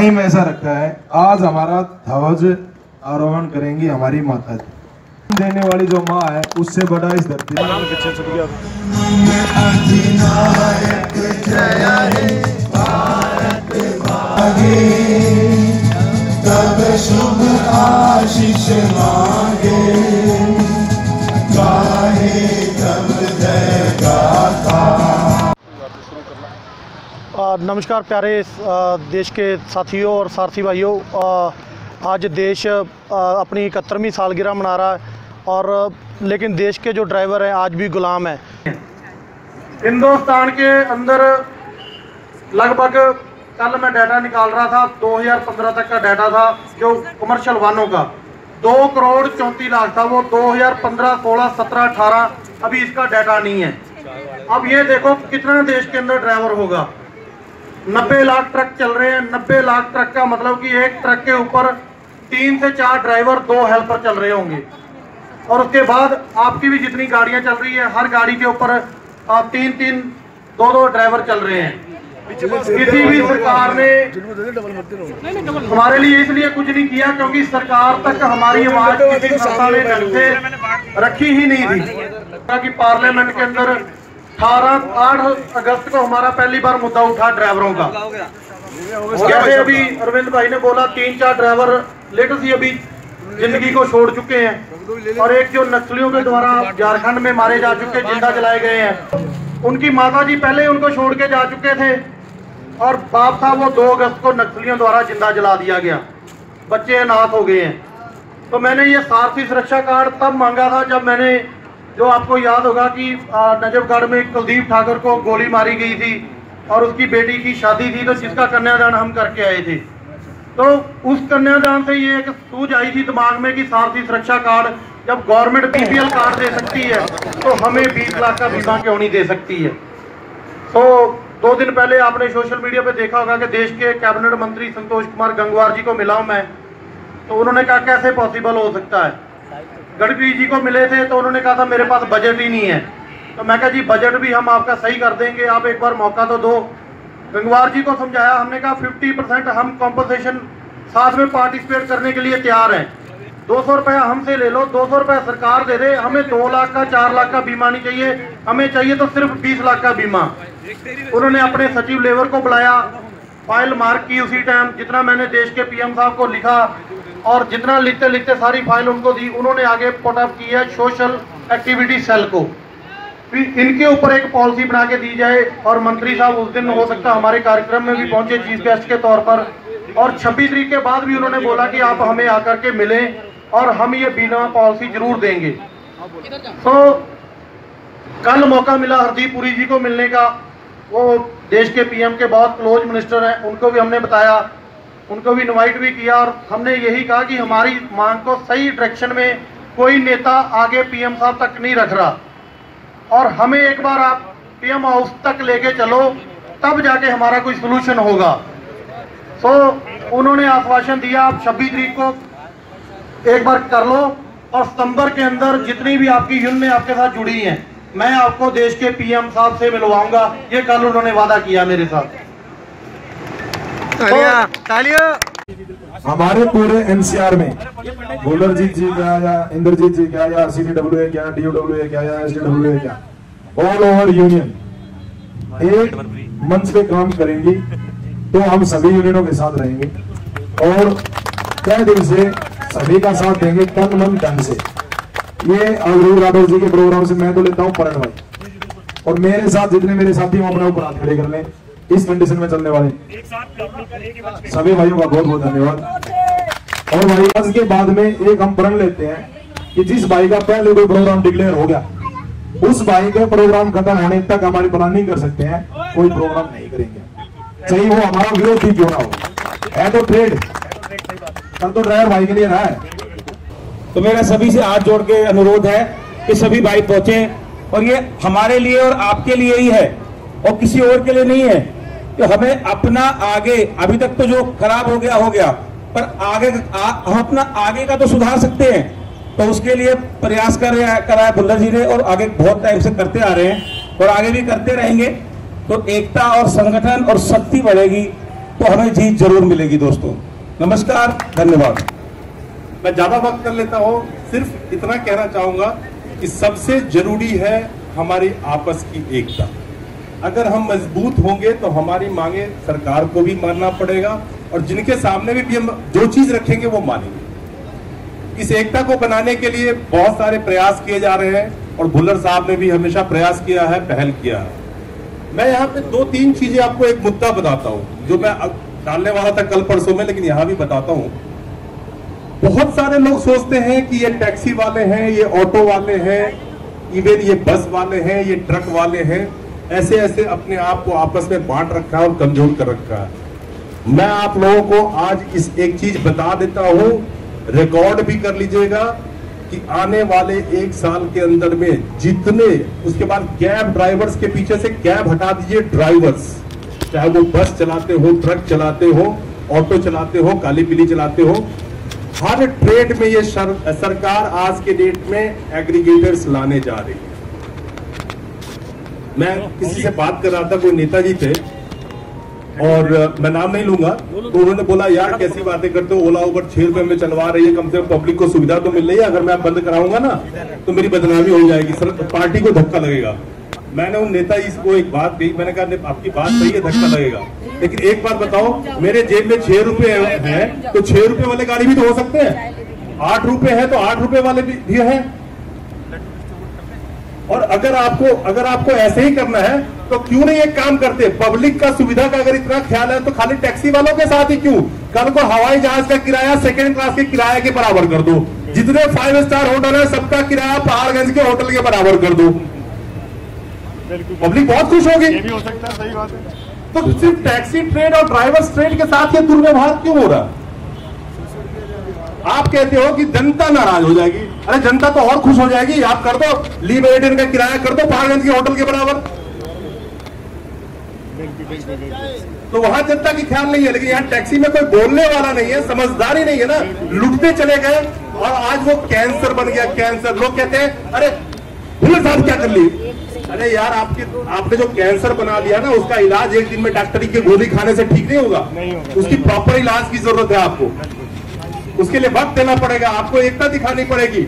Time ऐसा रखा है, आज हमारा ध्वज आरोहण करेंगी हमारी माता जी। देने वाली जो माँ है उससे बड़ा इस धरती में तब शुभ आशीष मांगे गाहे तब जय गाथा। नमस्कार प्यारे देश के साथियों और सारथी भाइयों, आज देश अपनी 71वीं सालगिरह मना रहा है और लेकिन देश के जो ड्राइवर हैं आज भी गुलाम हैं। हिंदुस्तान के अंदर लगभग कल मैं डाटा निकाल रहा था, 2015 तक का डाटा था जो कमर्शियल वाहनों का 2,34,00,000 था, वो 2015, 16, 17, 18 अभी इसका डाटा नहीं है। अब ये देखो कितना देश के अंदर ड्राइवर होगा। 90 लाख ट्रक चल रहे हैं। 90 लाख ट्रक का मतलब कि एक ट्रक के ऊपर 3 से 4 ड्राइवर, 2 हेल्पर चल रहे होंगे। और उसके बाद आपकी भी जितनी गाड़ियां चल रही है, हर गाड़ी के ऊपर 3-3, 2-2 ड्राइवर चल रहे हैं। किसी भी सरकार ने हमारे लिए इसलिए कुछ नहीं किया क्योंकि सरकार तक हमारी आवाज किसी संस्था ने ढंग से रखी ही नहीं थी। कि पार्लियामेंट के अंदर 8 अगस्त को हमारा पहली बार मुद्दा उठा ड्राइवरों का। जैसे अभी अरविंद भाई ने बोला 3-4 ड्राइवर लेटेस्ट ही अभी जिंदगी को छोड़ चुके हैं और एक जो नक्सलियों के द्वारा झारखंड में मारे जा चुके, जिंदा जलाए गए हैं, उनकी माता जी पहले उनको छोड़ के जा चुके थे और बाप था वो 2 अगस्त को नक्सलियों द्वारा जिंदा जला दिया गया। बच्चे अनाथ हो गए हैं। तो मैंने ये सारथी सुरक्षा कार्ड तब मांगा था जब मैंने, जो आपको याद होगा कि नजफगढ़ में कुलदीप ठाकुर को गोली मारी गई थी और उसकी बेटी की शादी थी, तो जिसका कन्यादान हम करके आए थे। तो उस कन्यादान से ये एक सूझ आई थी दिमाग में कि सारथी सुरक्षा कार्ड जब गवर्नमेंट बीपीएल कार्ड दे सकती है तो हमें 20 लाख का बीमा क्यों नहीं दे सकती है। तो 2 दिन पहले आपने सोशल मीडिया पे देखा होगा कि देश के कैबिनेट मंत्री संतोष कुमार गंगवार जी को मिला हूं मैं, तो उन्होंने कहा कैसे पॉसिबल हो सकता है। गडकरी जी को मिले थे तो उन्होंने कहा था मेरे पास बजट ही नहीं है। तो मैं कहा जी बजट भी हम आपका सही कर देंगे, आप एक बार मौका तो दो। गंगवार जी को समझाया, हमने कहा 50% हम कॉम्पनसेशन साथ में पार्टिसिपेट करने के लिए तैयार हैं। 200 रुपया हमसे ले लो, 200 रुपया सरकार दे दे, हमें 2 लाख का 4 लाख का बीमा नहीं चाहिए, हमें चाहिए तो सिर्फ 20 लाख का बीमा। उन्होंने अपने सचिव लेबर को बुलाया, फाइल मार्क की उसी टाइम, जितना मैंने देश के पीएम साहब को लिखा और जितना लिखते लिखते सारी फाइल उनको दी, उन्होंने आगे पुट अप की है सोशल एक्टिविटी सेल को, इनके ऊपर एक पॉलिसी बना के दी जाए। और मंत्री साहब उस दिन हो सकता हमारे कार्यक्रम में भी पहुंचे चीफ गेस्ट के तौर पर, और 26 तारीख के बाद भी उन्होंने बोला कि आप हमें आकर के मिलें और हम ये बीमा पॉलिसी जरूर देंगे। तो कल मौका मिला हरदीप पुरी जी को मिलने का, वो देश के पीएम के बहुत क्लोज मिनिस्टर हैं, उनको भी हमने बताया, उनको भी इनवाइट भी किया और हमने यही कहा कि हमारी मांग को सही डायरेक्शन में कोई नेता आगे पीएम साहब तक नहीं रख रहा और हमें एक बार आप पीएम हाउस तक लेके चलो, तब जाके हमारा कोई सोल्यूशन होगा। तो उन्होंने आश्वासन दिया आप 26 तारीख को एक बार कर लो और सितंबर के अंदर जितनी भी आपकी यूनियन आपके साथ जुड़ी हैं मैं आपको देश के पीएम साहब से मिलवाऊंगा। ये कल उन्होंने वादा किया मेरे साथ। हमारे पूरे एनसीआर में बुलरजीत जी क्या या इंद्रजीत जी क्या या सीडब्ल्यूए क्या, डीओडब्ल्यूए क्या या एसडब्ल्यूए क्या, ऑल ओवर यूनियन एक मंच पे काम करेंगी तो हम सभी यूनियनों के साथ रहेंगे और तय दिल से सभी का साथ देंगे, तन मन धन से। ये अवधूत राठौर जी के प्रोग्राम से मैं तो लेता हूँ परण भाई और मेरे साथ जितने मेरे साथी अपने ऊपर हाथ खड़े कर लें इस कंडीशन में चलने वाले सभी भाइयों का बहुत बहुत धन्यवाद। और भाई आज के बाद में एक हम प्रण लेते हैं कि जिस भाई का पहले कोई प्रोग्राम डिक्लेयर हो गया उस भाई के प्रोग्राम खत्म होने तक हमारी प्लानिंग कर सकते हैं, कोई प्रोग्राम नहीं करेंगे, चाहे वो हमारा विरोध ही क्यों ना हो। है तो ट्रेड, कल तो ड्राइवर भाई के लिए रहा है। तो मेरा सभी से हाथ जोड़ के अनुरोध है कि सभी भाई पहुंचे और ये हमारे लिए और आपके लिए ही है और किसी और के लिए नहीं है। कि हमें अपना आगे, अभी तक तो जो खराब हो गया, पर आगे हम अपना आगे का तो सुधार सकते हैं। तो उसके लिए प्रयास करा है बुल्लर जी ने और आगे बहुत टाइम से करते आ रहे हैं और आगे भी करते रहेंगे। तो एकता और संगठन और शक्ति बढ़ेगी तो हमें जीत जरूर मिलेगी दोस्तों। नमस्कार, धन्यवाद। मैं ज्यादा वक्त कर लेता हूँ, सिर्फ इतना कहना चाहूंगा कि सबसे जरूरी है हमारी आपस की एकता। अगर हम मजबूत होंगे तो हमारी मांगे सरकार को भी मानना पड़ेगा और जिनके सामने भी हम जो चीज रखेंगे वो मानेंगे। इस एकता को बनाने के लिए बहुत सारे प्रयास किए जा रहे हैं और भुल्लर साहब ने भी हमेशा प्रयास किया है, पहल किया है। मैं यहाँ पे 2-3 चीजें आपको एक मुद्दा बताता हूँ जो मैं डालने वाला था कल परसों में, लेकिन यहाँ भी बताता हूँ। बहुत सारे लोग सोचते हैं कि ये टैक्सी वाले हैं, ये ऑटो वाले हैं, इवन ये बस वाले हैं, ये ट्रक वाले हैं, ऐसे ऐसे अपने आप को आपस में बांट रखा है और कमजोर कर रखा है। मैं आप लोगों को आज इस एक चीज बता देता हूं, रिकॉर्ड भी कर लीजिएगा कि आने वाले 1 साल के अंदर में जितने, उसके बाद कैब ड्राइवर्स के पीछे से कैब हटा दीजिए, ड्राइवर्स चाहे वो बस चलाते हो, ट्रक चलाते हो, ऑटो चलाते हो, काली पीली चलाते हो, हर ट्रेड में ये सरकार आज के डेट में एग्रीगेटर्स लाने जा रही है। मैं किसी से बात कर रहा था, कोई नेताजी थे और मैं नाम नहीं लूंगा, तो उन्होंने बोला यार कैसी बातें करते हो, ओला उबर 6 रुपए में चलवा रही है, कम से कम पब्लिक को सुविधा तो मिल रही है, अगर मैं बंद कराऊंगा ना तो मेरी बदनामी हो जाएगी, पार्टी को धक्का लगेगा। मैंने उन नेताजी को एक बात कही, मैंने कहा आपकी बात सही है, धक्का लगेगा, लेकिन एक बात बताओ, मेरे जेब में 6 रुपए है तो 6 रुपए वाले गाड़ी भी तो हो सकते हैं, 8 रुपए है तो 8 रुपए वाले भी है। और अगर आपको ऐसे ही करना है तो क्यों नहीं एक काम करते, पब्लिक का सुविधा का अगर इतना ख्याल है तो खाली टैक्सी वालों के साथ ही क्यों, कल को हवाई जहाज का किराया 2nd क्लास के किराए के बराबर कर दो, जितने 5 स्टार होटल है सबका किराया पहाड़गंज के होटल के बराबर कर दो, पब्लिक बहुत खुश होगी। ये भी हो सकता है, सही बात है। तो सिर्फ टैक्सी ट्रेड और ड्राइवर्स ट्रेड के साथ ये दुर्व्यवहार क्यों हो रहा? आप कहते हो कि जनता नाराज हो जाएगी, अरे जनता तो और खुश हो जाएगी, आप कर दो ली मेरिडियन का किराया कर दो पहाड़गंज के होटल के बराबर, तो वहां जनता की ख्याल नहीं है। लेकिन यहाँ टैक्सी में कोई बोलने वाला नहीं है, समझदारी नहीं है ना, लुटते चले गए और आज वो कैंसर बन गया, कैंसर। लोग कहते हैं अरे भुल्लर साहब क्या कर ली, अरे यार आपने जो कैंसर बना दिया ना, उसका इलाज एक दिन में डॉक्टरी की गोली खाने से ठीक नहीं होगा, उसकी प्रॉपर इलाज की जरूरत है आपको, उसके लिए वक्त देना पड़ेगा, आपको एकता दिखानी पड़ेगी।